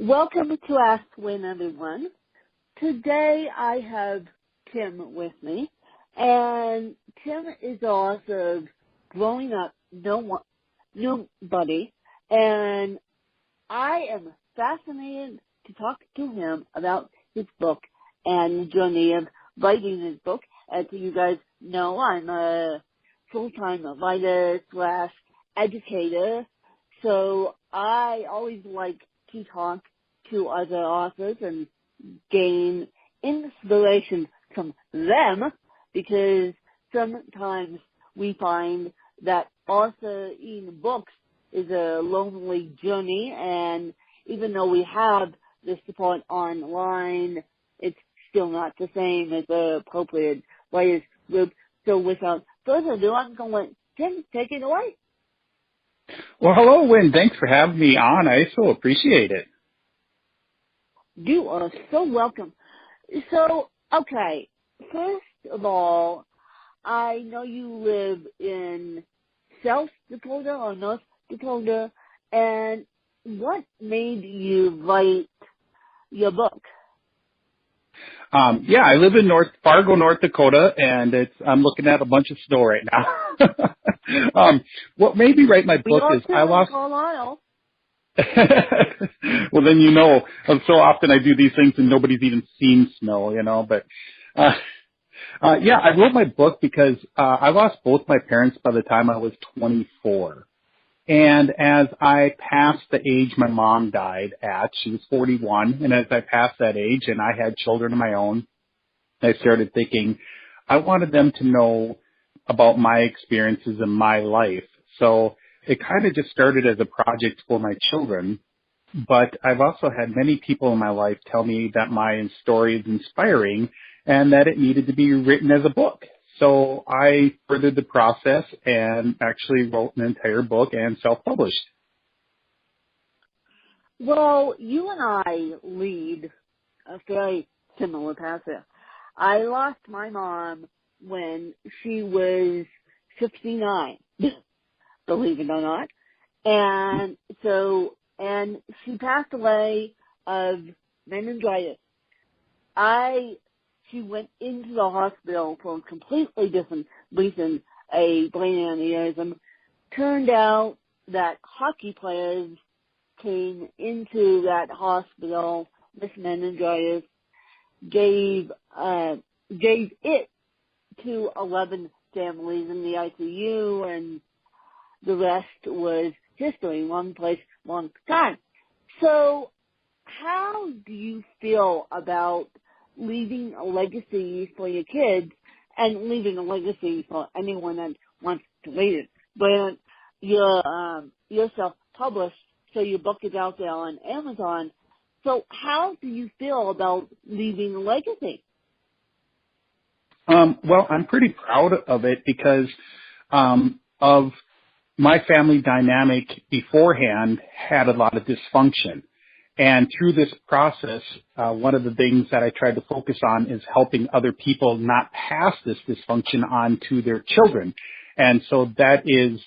Welcome to Ask Win, everyone. Today I have Tim with me, and Tim is the author of Growing Up Nobody, and I am fascinated to talk to him about his book and the journey of writing his book. As you guys know, I'm a full-time writer / educator, so I always like to talk to other authors and gain inspiration from them, because sometimes we find that authoring books is a lonely journey, and even though we have the support online, it's still not the same as the appropriate writers group. So without further ado, I'm going to let Tim take it away. Well, hello, Wynn. Thanks for having me on. I so appreciate it. You are so welcome. So, okay, first of all, I know you live in South Dakota or North Dakota, and what made you write your book? I live in Fargo, North Dakota, and I'm looking at a bunch of snow right now. What made me write my book is I lost. Colorado. Well, then so often I do these things and nobody's even seen snow, But I wrote my book because I lost both my parents by the time I was 24. And as I passed the age my mom died at, she was 41, and as I passed that age and I had children of my own, I started thinking I wanted them to know about my experiences in my life. So it kind of just started as a project for my children, but I've also had many people in my life tell me that my story is inspiring and that it needed to be written as a book. So I furthered the process and actually wrote an entire book and self-published. Well, you and I lead a very similar path there. I lost my mom when she was 59, believe it or not. And she passed away of meningitis. She went into the hospital for a completely different reason, a brain aneurysm. Turned out that hockey players came into that hospital with meningitis, gave it to 11 families in the ICU, and the rest was history. One place, one time. So how do you feel about leaving a legacy for your kids and leaving a legacy for anyone that wants to read it? But you're self-published, so your book is out there on Amazon. So how do you feel about leaving a legacy? Well, I'm pretty proud of it because of my family dynamic beforehand had a lot of dysfunction. And through this process, one of the things that I tried to focus on is helping other people not pass this dysfunction on to their children. And so that is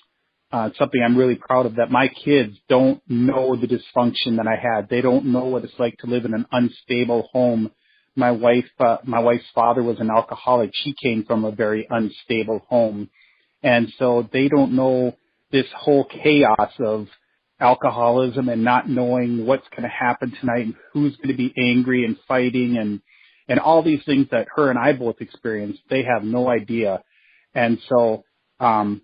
something I'm really proud of, that my kids don't know the dysfunction that I had. They don't know what it's like to live in an unstable home. My wife's father was an alcoholic. She came from a very unstable home. And so they don't know this whole chaos of alcoholism and not knowing what's going to happen tonight and who's going to be angry and fighting and all these things that her and I both experienced. They have no idea. And so I'm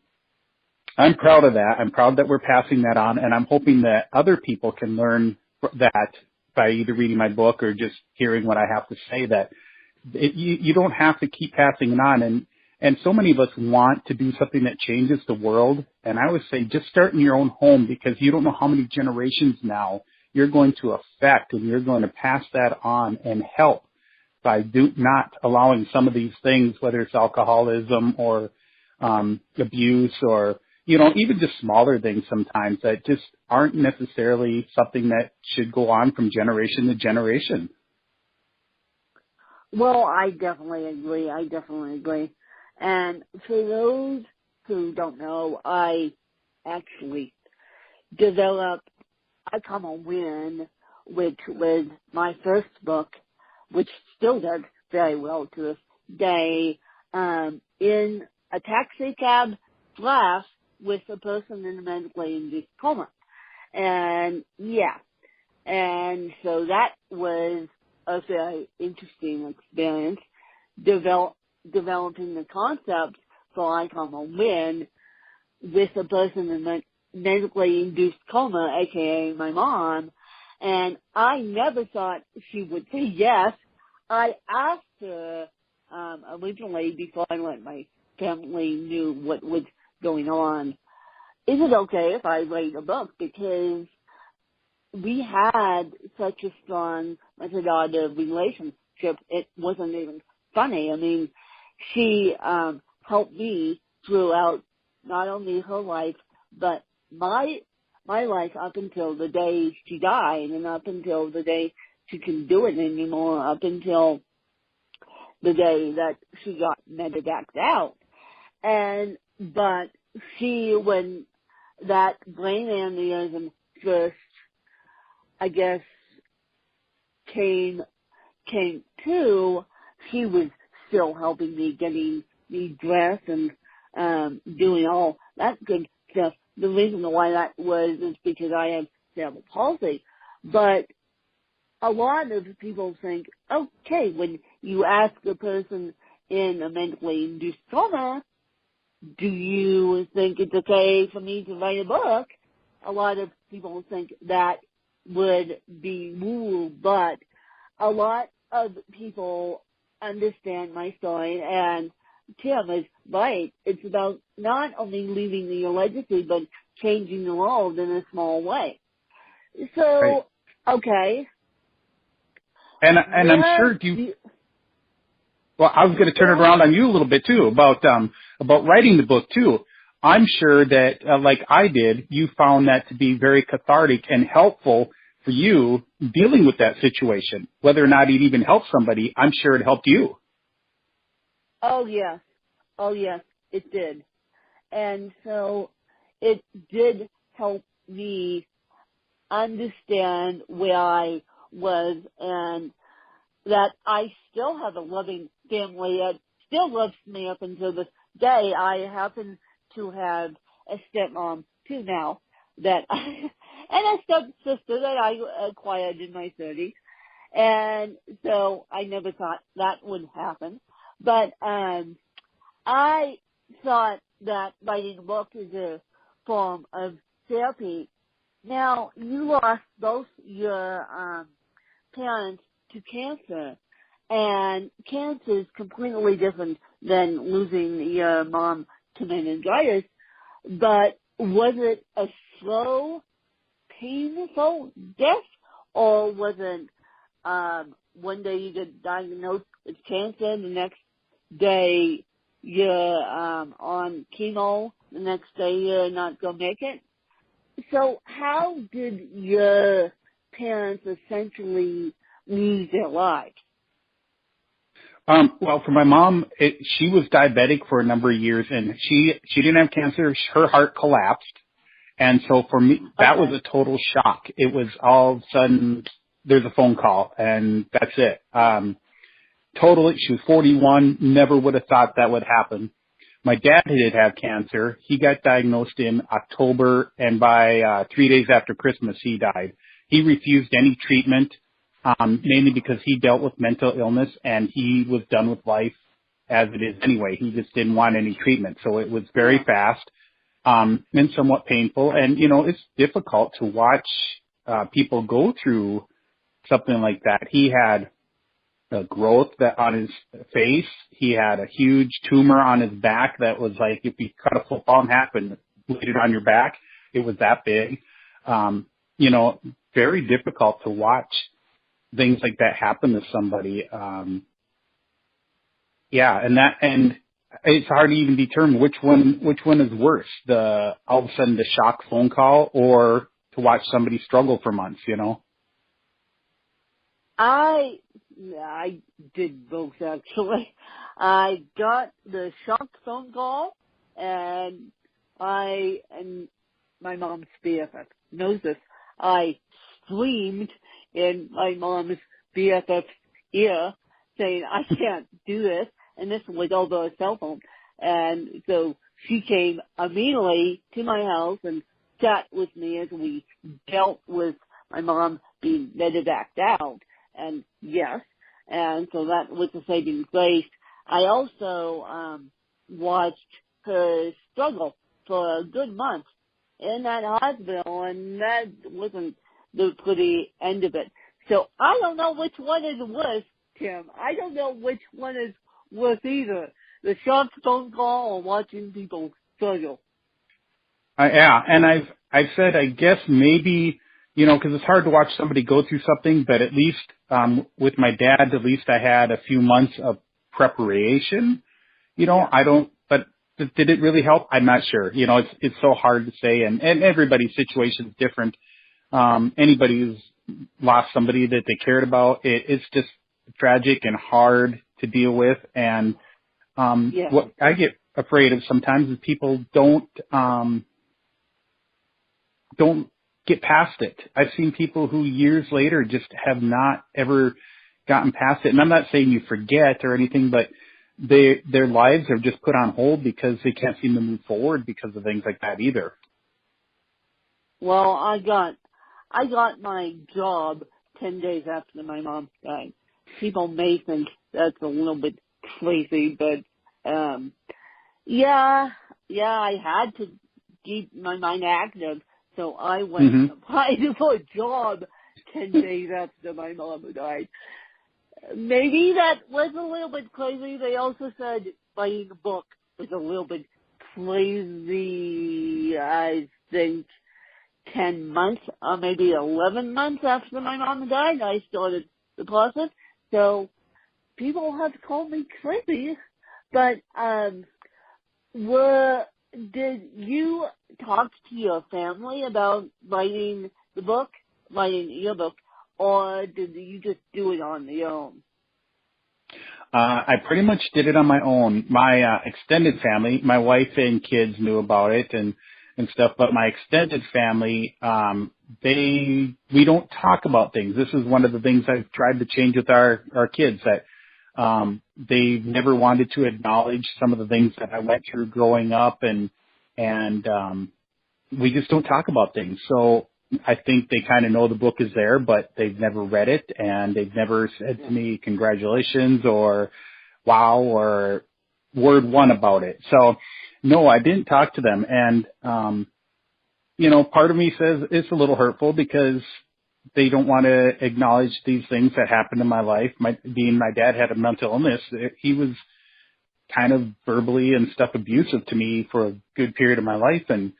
proud of that. I'm proud that we're passing that on, and I'm hoping that other people can learn that by either reading my book or just hearing what I have to say, that you don't have to keep passing it on. And so many of us want to do something that changes the world. And I always say just start in your own home, because you don't know how many generations now you're going to affect, and you're going to pass that on and help by not allowing some of these things, whether it's alcoholism or abuse or, even just smaller things sometimes that just aren't necessarily something that should go on from generation to generation. Well, I definitely agree. And for those who don't know, I actually developed, I call them a win, which was my first book, which still does very well to this day, in a taxi cab flash with a person in a medically induced coma. And yeah, and so that was a very interesting experience, developing the concept for I Come a Win with a person in a medically induced coma, aka my mom, and I never thought she would say yes. I asked her originally before I let my family knew what was going on, is it okay if I write a book? Because we had such a strong mother-daughter relationship, it wasn't even funny. I mean, she helped me throughout not only her life, but my life up until the day she died, and up until the day she couldn't do it anymore, up until the day that she got medevaced out. But when that brain aneurysm first, I guess, came to, she was still helping me, getting me dressed and doing all that good stuff. The reason why that was is because I have cerebral palsy. But a lot of people think, okay, when you ask a person in a medically induced coma, do you think it's okay for me to write a book? A lot of people think that would be woo, but a lot of people understand my story, and Tim is right. It's about not only leaving your legacy, but changing the world in a small way. So, Right. okay. And I'm sure well, I was going to turn it around on you a little bit too about writing the book too. I'm sure that, like I did, you found that to be very cathartic and helpful for you dealing with that situation. Whether or not it even helped somebody, I'm sure it helped you. Oh, yes. Oh, yes, it did. And so it did help me understand where I was, and that I still have a loving family that still loves me up until this day. I happen to have a stepmom too now and a stepsister that I acquired in my 30s. And so I never thought that would happen. But I thought that writing a book is a form of therapy. Now, you lost both your parents to cancer, and cancer is completely different than losing your mom to meningitis. But was it a slow, painful death, or was it one day you get diagnosed with cancer, and the next day you're on chemo, the next day you're not going to make it? So how did your parents essentially lose their lives? Well, for my mom, she was diabetic for a number of years, and she didn't have cancer. Her heart collapsed. And so for me, that was a total shock. It was all of a sudden, there's a phone call, and that's it. Totally, she was 41, never would have thought that would happen. My dad did have cancer. He got diagnosed in October, and by 3 days after Christmas, he died. He refused any treatment, mainly because he dealt with mental illness, and he was done with life as it is anyway. He just didn't want any treatment. So it was very fast, and somewhat painful. And, you know, it's difficult to watch people go through something like that. He had a growth on his face. He had a huge tumor on his back that was like, if you cut a football in half and laid it on your back, it was that big. You know, very difficult to watch things like that happen to somebody. And it's hard to even determine which one is worse, all of a sudden the shock phone call, or to watch somebody struggle for months, you know? I did both, actually. I got the shock phone call, and my mom's BFF knows this. I screamed in my mom's BFF's ear saying, I can't do this. And this was over a cell phone. And so she came immediately to my house and sat with me as we dealt with my mom being medevaced out. And yes, and so that was a saving grace. I also watched her struggle for a good month in that hospital, and that wasn't the pretty end of it. So I don't know which one is worse, Tim. I don't know which one is worse either. The shock phone call or watching people struggle. Yeah, and I've said I guess maybe, because it's hard to watch somebody go through something, but at least with my dad, at least I had a few months of preparation. Yeah. But did it really help? I'm not sure. It's so hard to say, and everybody's situation is different. Anybody who's lost somebody that they cared about, it's just tragic and hard to deal with. And what I get afraid of sometimes is people don't get past it. I've seen people who years later just have not ever gotten past it. And I'm not saying you forget or anything, but their lives are just put on hold because they can't seem to move forward because of things like that either. Well, I got my job 10 days after my mom died. People may think that's a little bit crazy, but yeah, I had to keep my mind active, so I went and applied for a job 10 days after my mom died. Maybe that was a little bit crazy. They also said writing a book was a little bit crazy, I think 10 months or maybe 11 months after my mom died, I started the process. So people have called me crazy, but did you talk to your family about writing your book, or did you just do it on your own? I pretty much did it on my own. My extended family, my wife and kids knew about it and stuff, but my extended family, we don't talk about things. This is one of the things I've tried to change with our kids, that they never wanted to acknowledge some of the things that I went through growing up, and we just don't talk about things. So I think they kind of know the book is there, but they've never read it, and they've never said to me congratulations or wow or word one about it. So no, I didn't talk to them. And, part of me says it's a little hurtful because they don't want to acknowledge these things that happened in my life. My dad had a mental illness. He was kind of verbally and stuff abusive to me for a good period of my life, and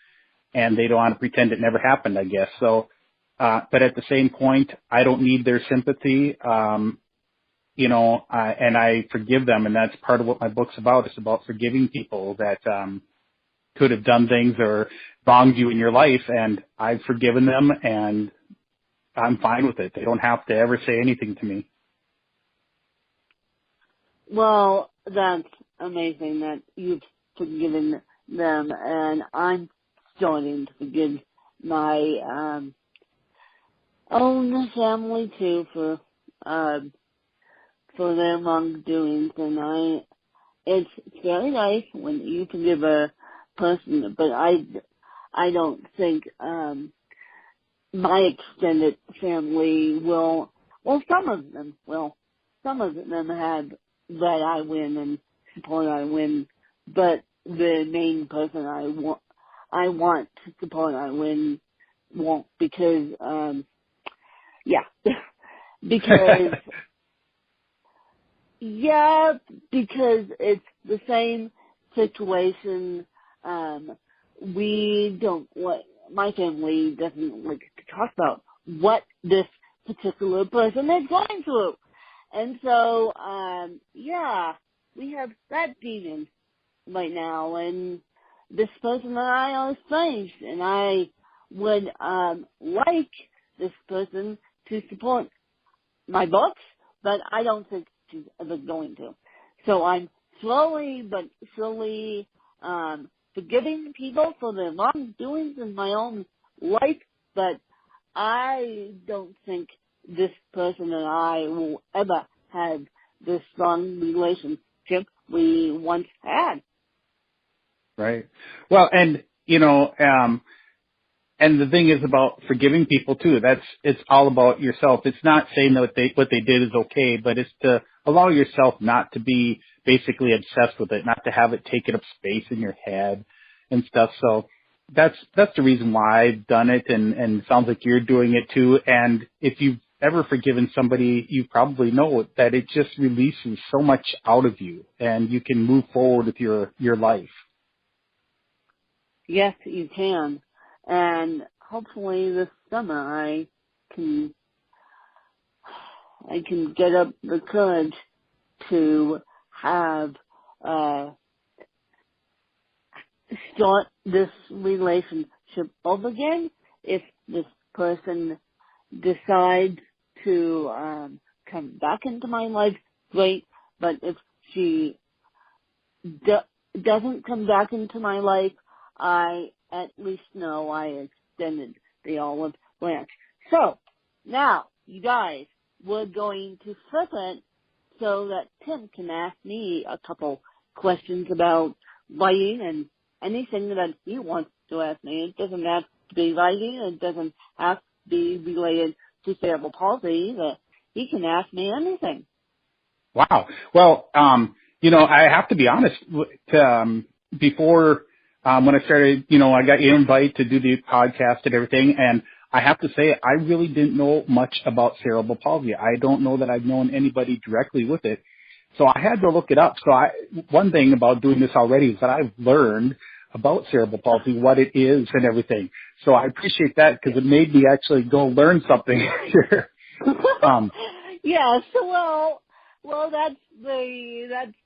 they don't want to pretend it never happened, I guess. So, but at the same point, I don't need their sympathy, and I forgive them, and that's part of what my book's about. It's about forgiving people that could have done things or wronged you in your life, and I've forgiven them, and I'm fine with it. They don't have to ever say anything to me. Well, that's amazing that you've forgiven them, and I'm starting to forgive my own family too for their wrongdoings, and it's very nice when you forgive a person, but I don't think my extended family will. Well, some of them will. Some of them have let I win and support I win, but the main person I want to support I win won't, because because it's the same situation. My family doesn't like to talk about what this particular person is going through. And so, we have that demon right now, and this person and I are estranged, and I would like this person to support my books, but I don't think she's ever going to. So I'm slowly but surely forgiving people for their wrongdoings in my own life, but I don't think this person and I will ever have this strong relationship we once had. Right. Well, and, and the thing is about forgiving people too. It's all about yourself. It's not saying that what they did is okay, but it's to allow yourself not to be basically obsessed with it, not to have it taking up space in your head and stuff. So that's the reason why I've done it, and it sounds like you're doing it too. And if you've ever forgiven somebody, you probably know that it just releases so much out of you, and you can move forward with your life. Yes, you can. And hopefully this summer I can get up the courage to have start this relationship over again. If this person decides to come back into my life, great. But if she doesn't come back into my life, I at least know I extended the olive branch. So, now, you guys, we're going to flip it so that Tim can ask me a couple questions about writing and anything that he wants to ask me. It doesn't have to be writing. It doesn't have to be related to cerebral palsy. He can ask me anything. Wow. Well, I have to be honest. Before when I started, I got your invite to do the podcast and everything, and I have to say I really didn't know much about cerebral palsy. I don't know that I've known anybody directly with it, so I had to look it up. So one thing about doing this already is that I've learned about cerebral palsy, what it is and everything. So I appreciate that because it made me actually go learn something here. Yes, well, that's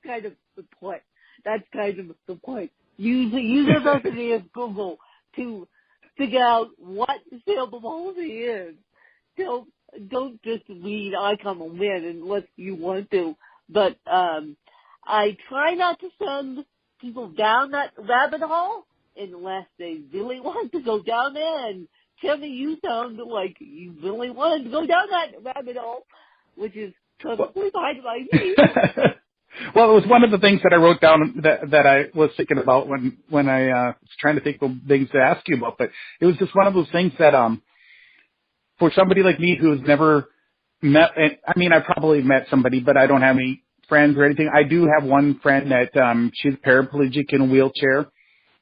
kind of the point. That's kind of the point. Use university as Google to figure out what cerebral palsy is. Don't just read I Come a Win unless you want to. But I try not to send people down that rabbit hole unless they really want to go down there. And Timmy, you sound like you really wanted to go down that rabbit hole, which is perfectly fine by me. Well, it was one of the things that I wrote down that I was thinking about when I was trying to think of things to ask you about. But it was just one of those things that for somebody like me who's never met, I mean, I probably met somebody, but I don't have any friends or anything. I do have one friend that she's paraplegic in a wheelchair,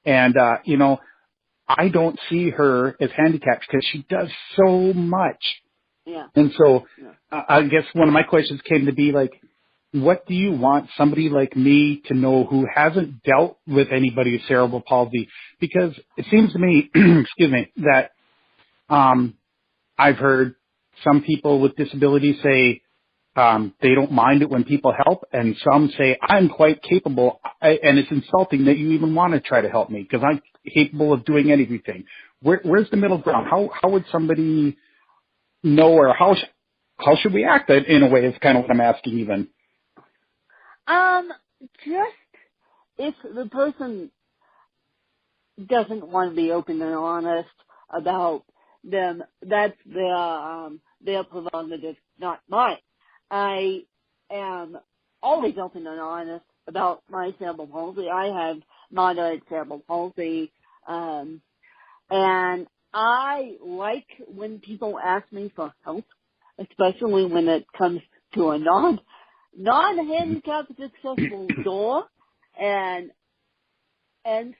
and I don't see her as handicapped because she does so much. Yeah. And so I guess one of my questions came to be like, what do you want somebody like me to know who hasn't dealt with anybody with cerebral palsy? Because it seems to me, excuse me, that I've heard some people with disabilities say they don't mind it when people help, and some say I'm quite capable, and it's insulting that you even want to try to help me because I'm capable of doing anything. Where's the middle ground? How would somebody know, or how should we act in a way is kind of what I'm asking even. Just if the person doesn't want to be open and honest about them, that's their prerogative, not mine. I am always open and honest about my cerebral palsy. I have moderate cerebral palsy, and I like when people ask me for help, especially when it comes to a non-handicapped accessible door, and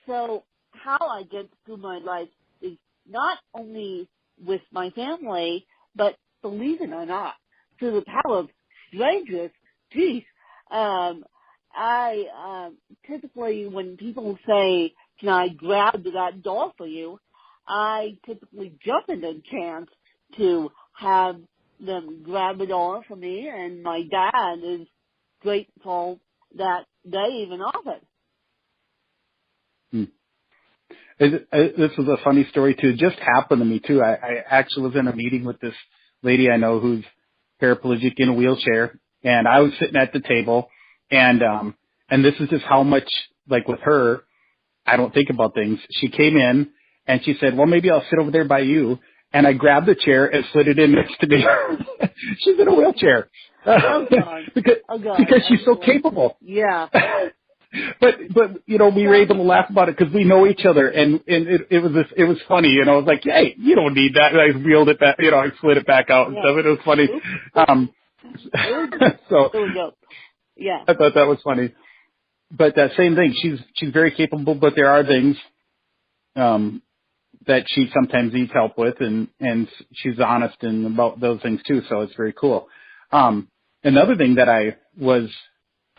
so how I get through my life is not only with my family, but believe it or not, through the power of strangers. Geez, I typically when people say, "Can I grab that door for you?" I typically jump into the chance to have them grab it all for me, and my dad is grateful that they even offered. This was a funny story too. It just happened to me too. I actually was in a meeting with this lady I know who's paraplegic in a wheelchair, and I was sitting at the table, and this is just how much, like with her, I don't think about things. She came in and she said, "Well, maybe I'll sit over there by you." And I grabbed the chair and slid it in next to me. She's in a wheelchair. Oh, God. Because she's so capable. Yeah. But we were able to laugh about it because we know each other, and it was funny, It was like, hey, you don't need that. And I wheeled it back, I slid it back out and stuff. It was funny. So There we go. Yeah. I thought that was funny. But that same thing, she's very capable, but there are things that she sometimes needs help with, and she's honest about those things too. So it's very cool. Another thing that I was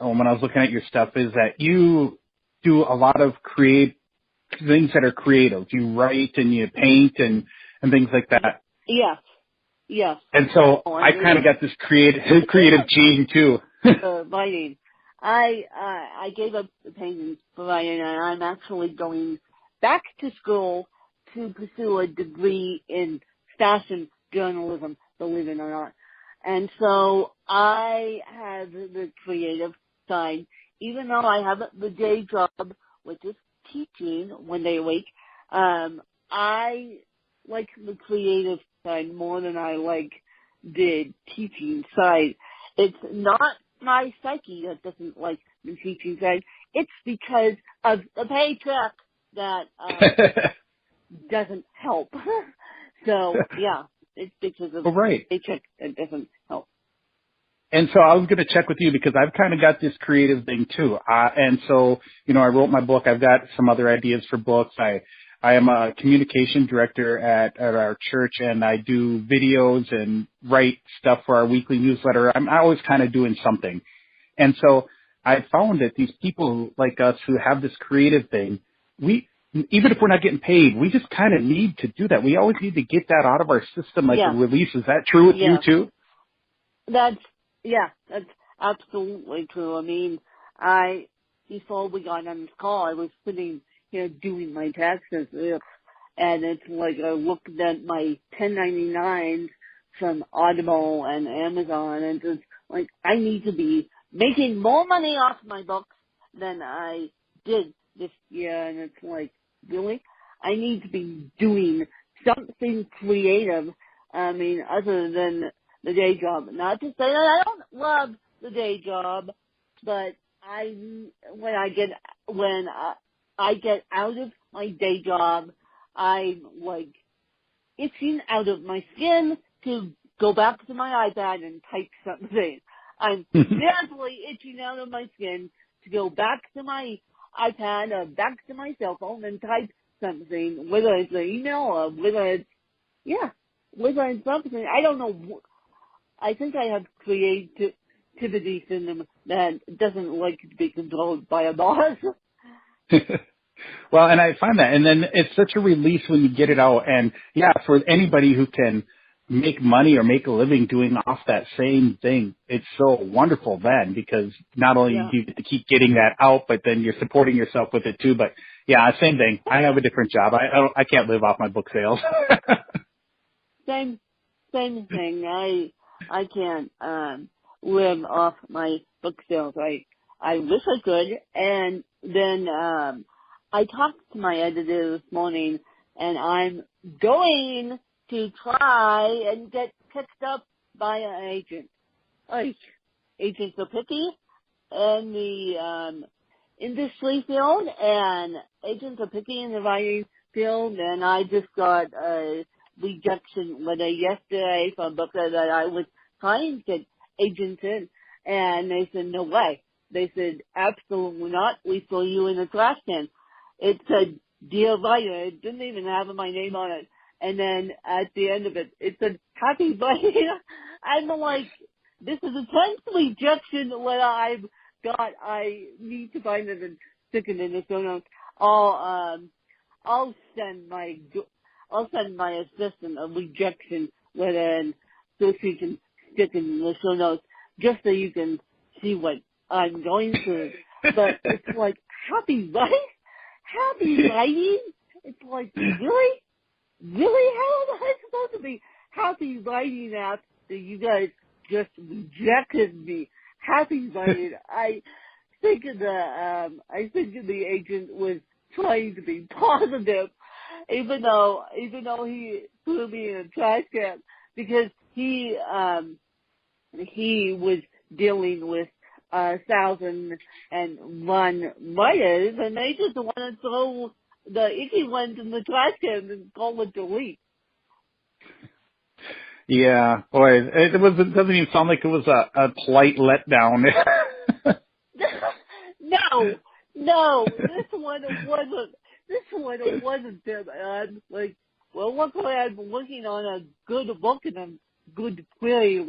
when I was looking at your stuff is that you do a lot of things that are creative. You write and you paint and things like that. Yes. Yes. And so I kind of got this creative gene too. Writing. I gave up the painting for writing, and I'm actually going back to school to pursue a degree in fashion journalism, believe it or not. And so I have the creative side, even though I have the day job, which is teaching one day a week. I like the creative side more than I like the teaching side. It's not my psyche that doesn't like the teaching side. It's because of the paycheck that doesn't help. So, yeah, it's because of the paycheck that doesn't help. And so I was going to check with you because I've kind of got this creative thing too. And so, I wrote my book. I've got some other ideas for books. I am a communication director at our church, and I do videos and write stuff for our weekly newsletter. I'm always kind of doing something. And so I found that these people like us who have this creative thing, even if we're not getting paid, we just kind of need to do that. We always need to get that out of our system, like a release. Is that true with you too? That's absolutely true. I mean, before we got on this call, I was sitting here doing my taxes, and it's like I looked at my 1099s from Audible and Amazon, and it's like I need to be making more money off my books than I did this year, and it's like, really? I need to be doing something creative, I mean, other than the day job. Not to say that I don't love the day job, but when I get out of my day job, I'm like itching out of my skin to go back to my iPad and type something. I'm definitely itching out of my skin to go back to my iPad or back to my cell phone and type something, whether it's an email or whether it's something. I don't know. I think I have creativity in them that doesn't like to be controlled by a boss. Well, and I find that, and then it's such a release when you get it out. And yeah, for anybody who can make money or make a living doing off that same thing, it's so wonderful then, because not only do you get to keep getting that out, but then you're supporting yourself with it too. But yeah, same thing. I have a different job. I can't live off my book sales. Same thing. I can't live off my book sales. I wish I could. And then I talked to my editor this morning, and I'm going to try and get picked up by an agent. Like, agents are picky in the industry field, and agents are picky in the writing field, and I just got a rejection letter yesterday from a book that I was trying to get agents in, and they said, no way. They said, absolutely not. We throw you in the trash can. It said, dear writer. It didn't even have my name on it. And then at the end of it, it said, happy writing. I'm like, this is a 10th rejection letter I've got. I need to find it and stick it in the show notes. I'll send my assistant a rejection letter, and so she can stick it in the show notes, just so you can see what I'm going through. But it's like, happy writing? It's like, really? Really? How am I supposed to be happy writing after you guys just rejected me? Happy writing. I think the agent was trying to be positive, even though he threw me in a trash can because he was dealing with 1,001 writers, and they just want to throw the icky ones in the trash can and call it delete. Yeah, boy, it doesn't even sound like it was a polite letdown. No, this one wasn't that bad. Like, well, luckily I'm working on a good book and a good query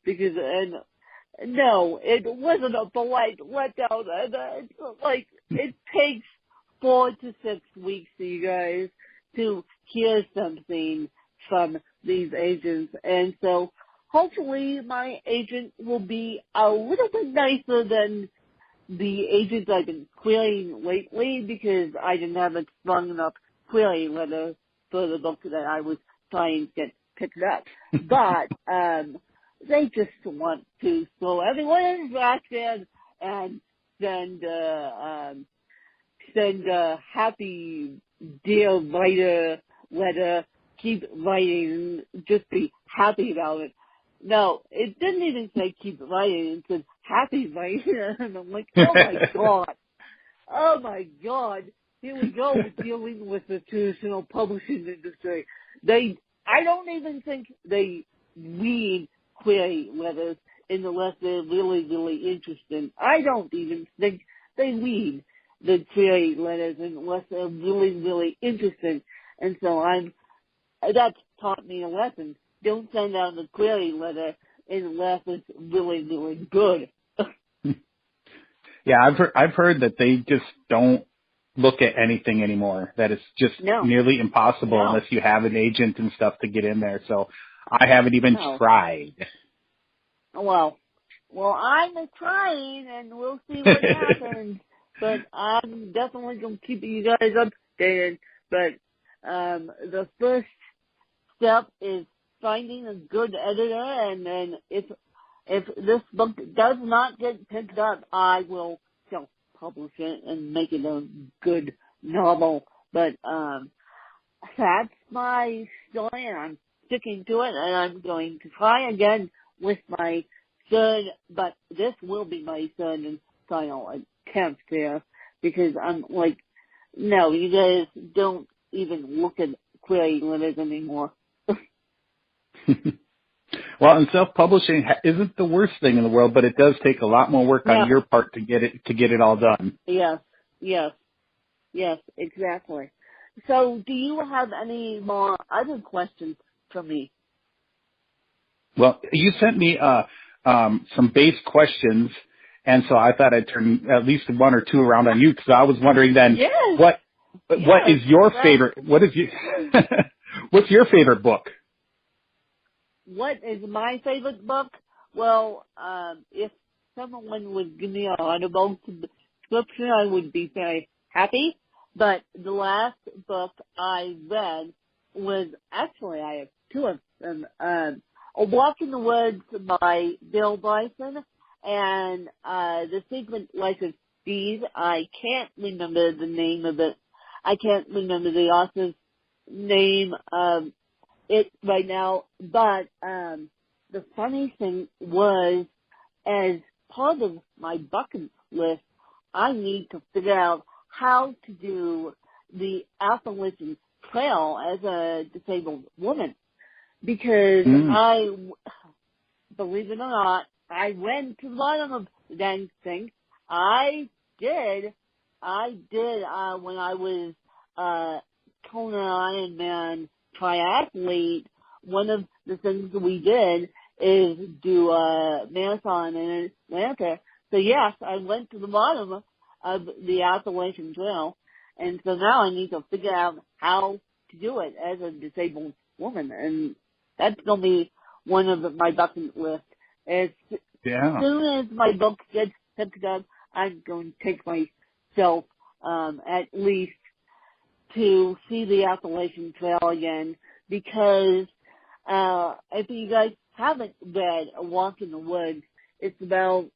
because no, it wasn't a polite letdown. It's like, it takes 4 to 6 weeks, you guys, to hear something from these agents. And so hopefully my agent will be a little bit nicer than the agents I've been querying lately, because I didn't have a strong enough query letter for the book that I was trying to get picked up. But they just want to throw everyone in the trash can and send a happy dear writer letter, keep writing, just be happy about it. No, it didn't even say keep writing, it said happy writing. And I'm like, oh my God, here we go dealing with the traditional publishing industry. I don't even think they read query letters unless they're really, really interested. I don't even think they read the query letters unless they're really, really interested. And so that's taught me a lesson. Don't send out a query letter unless it's really, really good. Yeah, I've heard that they just don't look at anything anymore. That it's just nearly impossible unless you have an agent and stuff to get in there. So I haven't even tried. Well, I'm trying, and we'll see what happens. But I'm definitely going to keep you guys updated. But the first step is finding a good editor, and then if this book does not get picked up, I will self-publish it and make it a good novel. But that's my story, and I'm sticking to it, and I'm going to try again with my third, but this will be my third and final attempt there, because I'm like, no, you guys don't even look at query letters anymore. Well, and self-publishing isn't the worst thing in the world, but it does take a lot more work on your part to get it all done. Yes, exactly. So, do you have any more other questions for me? Well, you sent me some base questions, and so I thought I'd turn at least one or two around on you, because I was wondering then what is your favorite? What's your favorite book? What is my favorite book? Well, if someone would give me an audible subscription, I would be very happy. But the last book I read was, actually, I have two of them. A Walk in the Woods by Bill Bryson, and The Secret Life of Steve. I can't remember the name of it. I can't remember the author's name it right now, but the funny thing was, as part of my bucket list, I need to figure out how to do the Appalachian Trail as a disabled woman, because believe it or not, I went to the bottom of the dang thing. I did when I was Conan Ironman triathlete. One of the things that we did is do a marathon in Atlanta. So yes, I went to the bottom of the Appalachian Trail, and so now I need to figure out how to do it as a disabled woman, and that's going to be one of my bucket list. As soon as my book gets picked up, I'm going to take myself at least to see the Appalachian Trail again, because if you guys haven't read A Walk in the Woods, it's about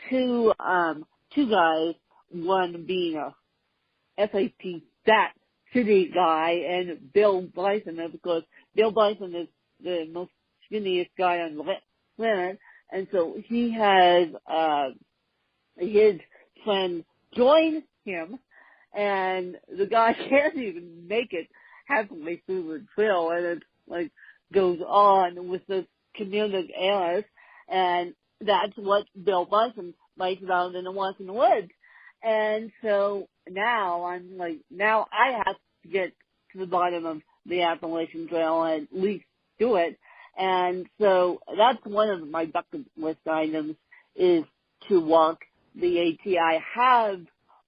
two guys, one being a SAT stat city guy and Bill Bryson, of course. Bill Bryson is the most skinniest guy on the planet, and so he has his friend join him, and the guy can't even make it halfway through the trail, and it like goes on with this comedic airs, and that's what Bill Bryson likes about in the Walking the Woods. And so now now I have to get to the bottom of the Appalachian Trail and at least do it. And so that's one of my bucket list items, is to walk the AT. I have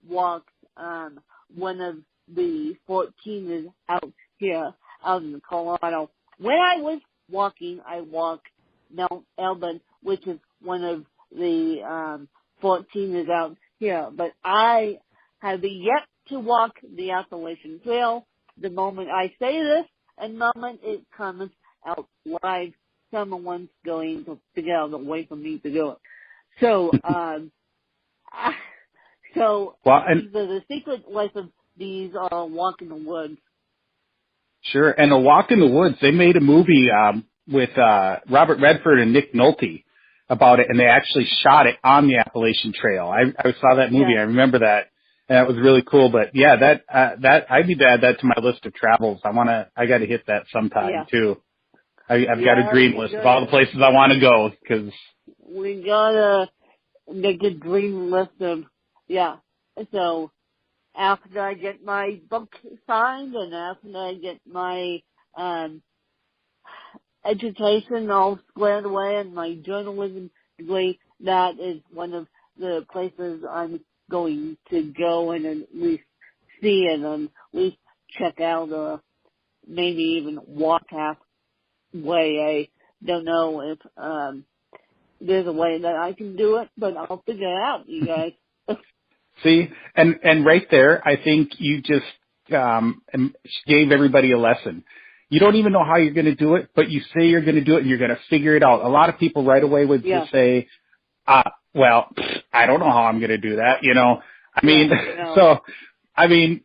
walked one of the 14 out here, out in Colorado. When I was walking, I walked Mount Elbin, which is one of the 14 out here. But I have yet to walk the Appalachian Trail. The moment I say this, and the moment it comes out live, someone's going to figure out a way for me to do it. So, the secret life of these are walk in the woods. Sure. And A Walk in the Woods, they made a movie with Robert Redford and Nick Nolte about it, and they actually shot it on the Appalachian Trail. I saw that movie. Yeah. I remember that. And that was really cool. But yeah, that I need to add that to my list of travels. I got to hit that sometime too. I've got a dream list of all the places I want to go, because we gotta make a dream list of So after I get my book signed and after I get my education all squared away and my journalism degree, that is one of the places I'm going to go and at least see and at least check out, or maybe even walk halfway. I don't know if there's a way that I can do it, but I'll figure it out, you guys. See, and right there, I think you just gave everybody a lesson. You don't even know how you're going to do it, but you say you're going to do it and you're going to figure it out. A lot of people right away would just say, well, I don't know how I'm going to do that, I mean, so, I mean,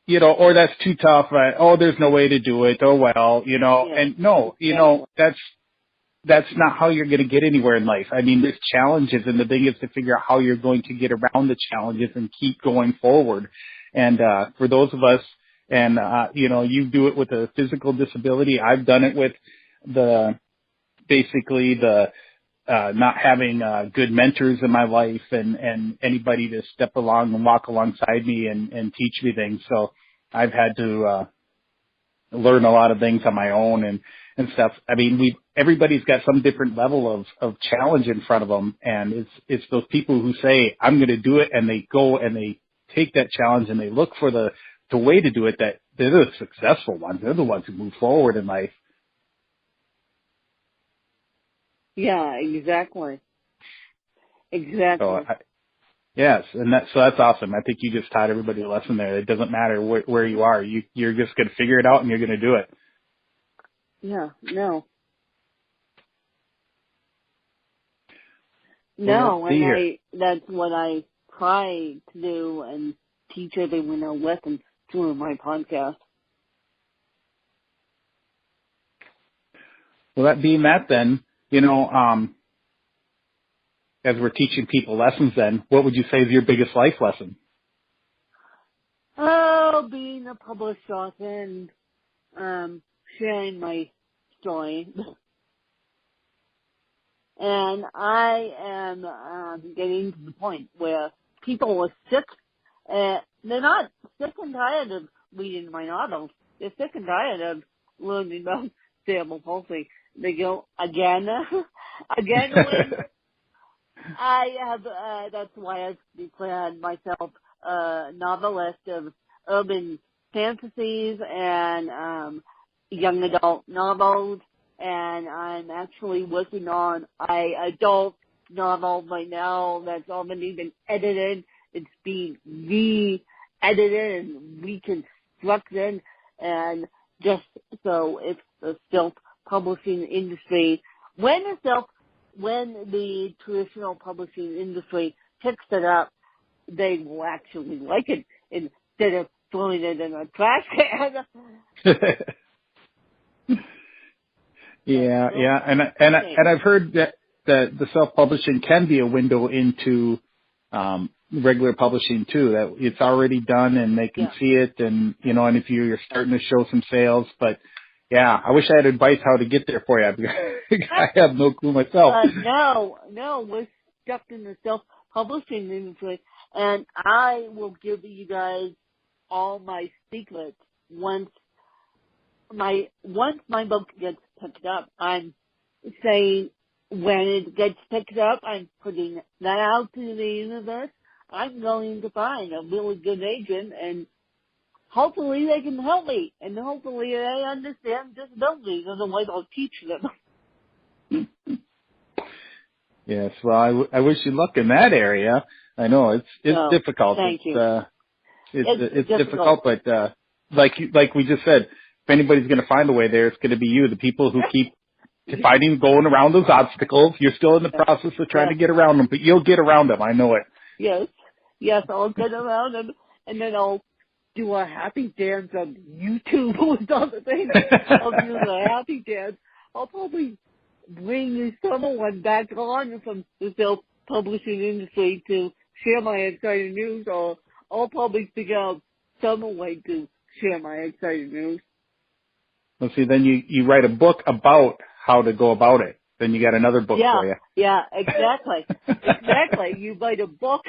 or that's too tough. There's no way to do it. Oh, well, and no, that's not how you're going to get anywhere in life. I mean, there's challenges, and the thing is to figure out how you're going to get around the challenges and keep going forward. And for those of us, and you do it with a physical disability. I've done it with basically not having good mentors in my life and anybody to step along and walk alongside me and teach me things. So I've had to learn a lot of things on my own and stuff. I mean, everybody's got some different level of challenge in front of them, and it's those people who say, I'm going to do it, and they go and they take that challenge and they look for the way to do it, that they're the successful ones. They're the ones who move forward in life. Yeah, exactly. Exactly. So yes, and that's awesome. I think you just taught everybody a lesson there. It doesn't matter where you are. You're just going to figure it out and you're going to do it. Yeah, no. No, and that's what I try to do and teach everyone a lesson through my podcast. Well, that being that then, as we're teaching people lessons then, what would you say is your biggest life lesson? Oh, being a published author and sharing my story. And I am getting to the point where people are sick. They're not sick and tired of reading my novels. They're sick and tired of learning about cerebral palsy. They go, again when I have, that's why I've declared myself a novelist of urban fantasies and young adult novels, and I'm actually working on an adult novel right now that's already been edited. It's being re-edited and reconstructed, and just so if the self-publishing industry, when the traditional publishing industry picks it up, they will actually like it instead of throwing it in a trash can. Yeah, and I've heard that the self-publishing can be a window into regular publishing too. That it's already done and they can see it, and and if you're starting to show some sales. But yeah, I wish I had advice how to get there for you. I have no clue myself. No, we're stuck in the self-publishing industry, and I will give you guys all my secrets once my book gets picked up. I'm saying when it gets picked up, I'm putting that out to the universe. I'm going to find a really good agent, and hopefully they can help me, and hopefully they understand disabilities. Otherwise, I'll teach them. Yes, well, I wish you luck in that area. I know it's difficult. Thank you. It's difficult, but like we just said, if anybody's going to find a way there, it's going to be you. The people who keep fighting, going around those obstacles. You're still in the process of trying to get around them, but you'll get around them. I know it. Yes, I'll get around them, and then I'll do a happy dance on YouTube with other things. I'll do the happy dance. I'll probably bring someone back on from the self-publishing industry to share my exciting news, or I'll probably figure out some way to share my exciting news. Well, see, then you write a book about how to go about it. Then you got another book for you. Yeah, exactly. Exactly. You write a book.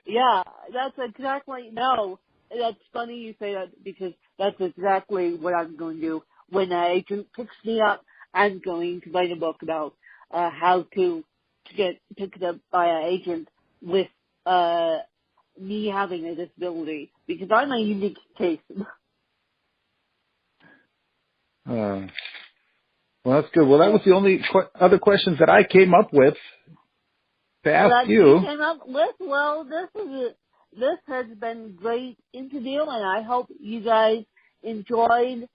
Yeah, that's exactly, no. That's funny you say that because that's exactly what I'm going to do. When an agent picks me up, I'm going to write a book about how to get picked up by an agent with me having a disability, because I'm a unique case. Well, that's good. Well, that was the only other questions that I came up with to ask you. Came up with? Well, this has been a great interview, and I hope you guys enjoyed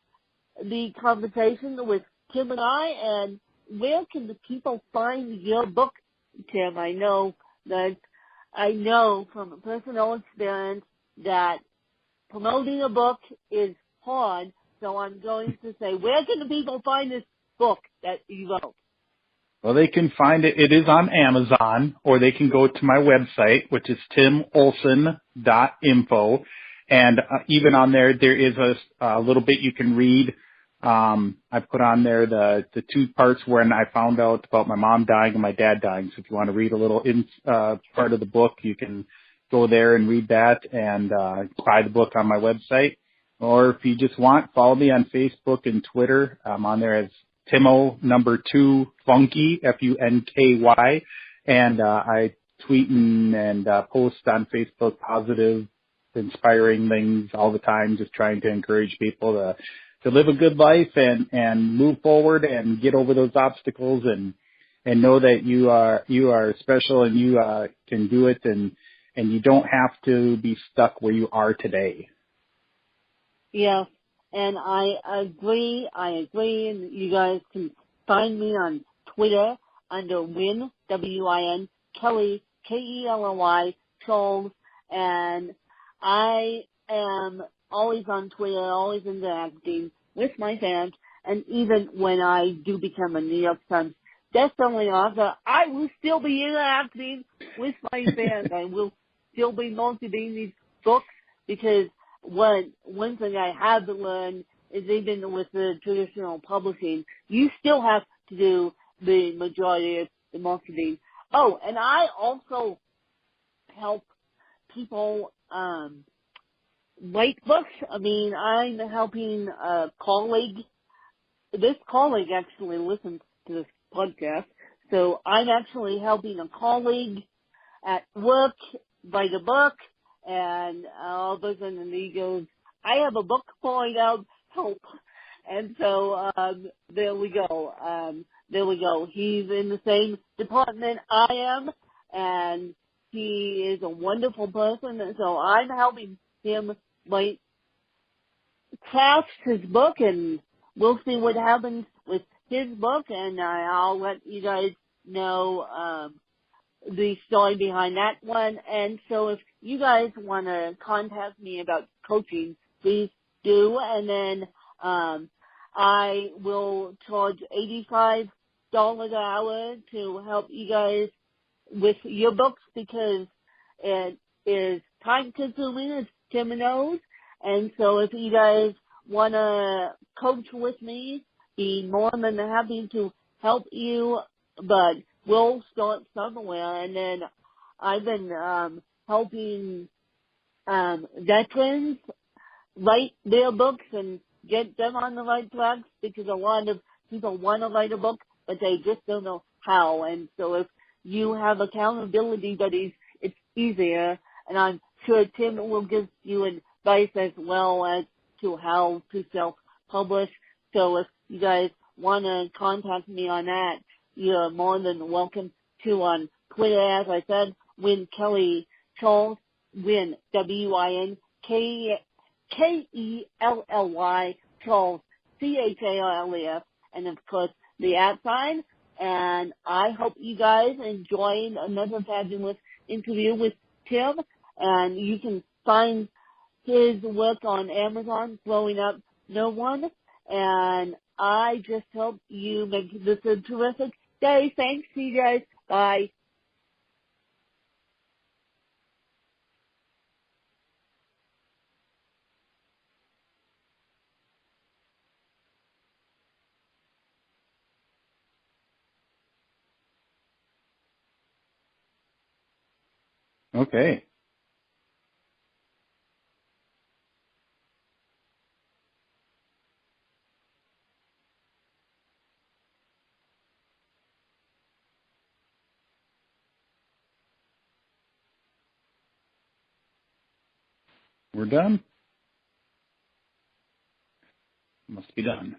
the conversation with Tim and I. And where can the people find your book, Tim? I know from personal experience that promoting a book is hard, so I'm going to say, where can the people find this book that you wrote? Well, they can find it. It is on Amazon, or they can go to my website, which is timolson.info. And even on there is a little bit you can read. I put on there the two parts when I found out about my mom dying and my dad dying. So if you want to read a little part of the book, you can go there and read that and buy the book on my website. Or if you just want, follow me on Facebook and Twitter. I'm on there as Timo2 Funky, Funky, and I tweet and post on Facebook positive, inspiring things all the time, just trying to encourage people to live a good life and move forward and get over those obstacles and know that you are special and you can do it and you don't have to be stuck where you are today. Yes. And I agree, and you guys can find me on Twitter under Win, W-I-N, Kelly, K-E-L-L-Y, Charles, and I am always on Twitter, always interacting with my fans, and even when I do become a New York Times bestselling author, I will still be interacting with my fans. I will still be marketing these books, because one thing I have to learn is even with the traditional publishing, you still have to do the majority of the marketing. Oh, and I also help people write books. I mean, I'm helping a colleague. This colleague actually listens to this podcast, so I'm actually helping a colleague at work write a book. And all of a sudden he goes, I have a book falling out, help. And so there we go. He's in the same department I am, and he is a wonderful person. And so I'm helping him craft his book, and we'll see what happens with his book. And I'll let you guys know the story behind that one. And so if you guys want to contact me about coaching, please do. And then I will charge $85 an hour to help you guys with your books because it is time consuming, as Tim knows. And so if you guys want to coach with me, be more than happy to help you, but we'll start somewhere. And then I've been helping veterans write their books and get them on the right tracks because a lot of people want to write a book, but they just don't know how. And so if you have accountability buddies, it's easier. And I'm sure Tim will give you advice as well as to how to self-publish. So if you guys want to contact me on that, you're more than welcome to on Twitter, as I said, Win Kelly Charles, Win, WINKELLY, Charles, CHARLES, and of course the @sign. And I hope you guys enjoyed another fabulous interview with Tim. And you can find his work on Amazon, Growing Up No One. And I just hope you make this a terrific day. Thanks, you guys. Bye. Okay. We're done? Must be done.